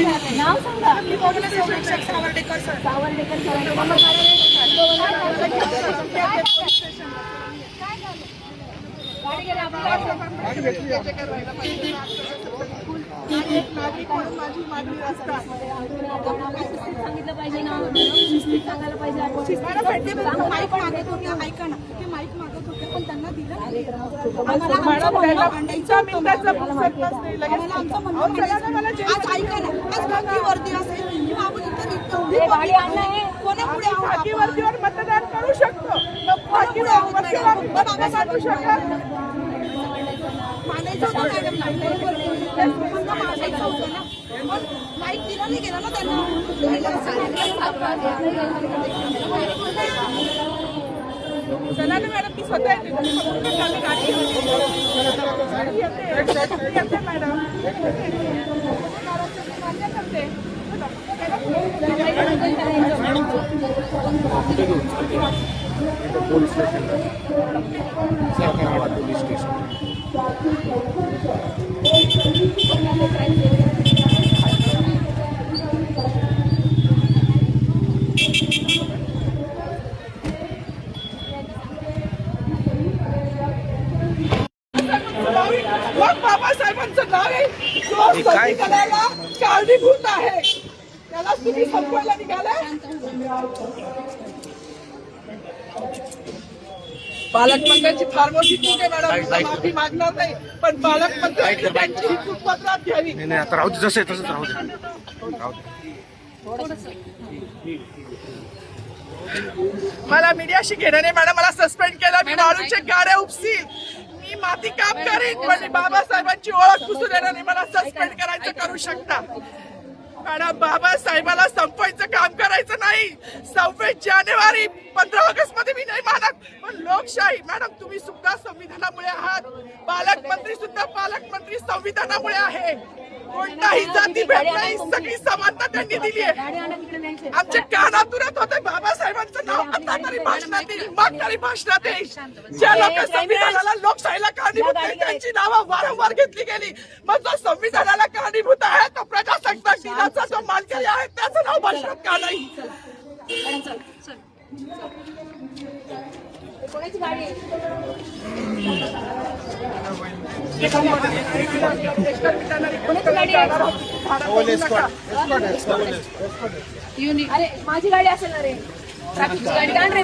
नाव सांगा. संरक्षक Sawardekar sir. Sawardekar sir. गाडी गेला नागरिक म्हणून माझी मागणी असतात. सांगितलं पाहिजे ना, शिस्तीत सांगायला पाहिजे. माईक मागत होते, ऐका ना, ते माईक मागत होते पण त्यांना दिलं. आज ऐका ना, आज खाकी वर्दी असेल किंवा आपण कोणापुढे खाकी वर्दीवर मतदान करू शकतो. मानायचं होतं मॅडम, मानायचं होतं ना, पण माईक दिला नाही गेला ना त्यांना. चला ना मॅडम, ती स्वतः येते गाडी येते madam. Police station police station बाबासाहेबांचं नाव आहे, करायला कारणीभूत आहे, त्याला तुम्ही संपवायला निघाले. पालकमंत्र्यांची फार मोठी चूक आहे मॅडम, माफी मागणार नाही, पण पालकमंत्र्यांनी त्यांची ही चूक पत्रात घ्यावी. नाही आता राहू दे, जसं आहे तसंच राहू दे. मला मीडियाशी घेणं नाही मॅडम, मला सस्पेंड केलं, मी वाळूचे गाड्या उपसील, मी माती काम करीन, पण बाबासाहेबांची ओळख पुसून येणार नाही. मला सस्पेंड करायचं करू शकता मॅडम. बाबासाहेबाला संपवायचं काम करायचं नाही. 26 जानेवारी 15 ऑगस्ट मध्ये मी नाही मानत, पण लोकशाही मॅडम, तुम्ही सुद्धा संविधानामुळे आहात, पालकमंत्री सुद्धा पालकमंत्री संविधानामुळे आहे. कोणताही जातीभेद नाही, सगळी समानता त्यांनी दिली आहे. आमच्या कानातुरात होते बाबासाहेबांचं नाव आता तरी भाषणात येईल, मग तरी भाषणात येईल. ज्या लोक संविधानाला लोकशाहीला कारणीभूत नाही त्यांची नावं वारंवार घेतली गेली, मग जो संविधानाला कारणीभूत आहे तो प्रजासत्ताक दिनाचा जो मानकरी आहे त्याचं नाव भाषणात का नाही? कोणाची गाडी आहे? अरे माझी गाडी असेल ना रे, ट्रॅफिकची गाडी का रे?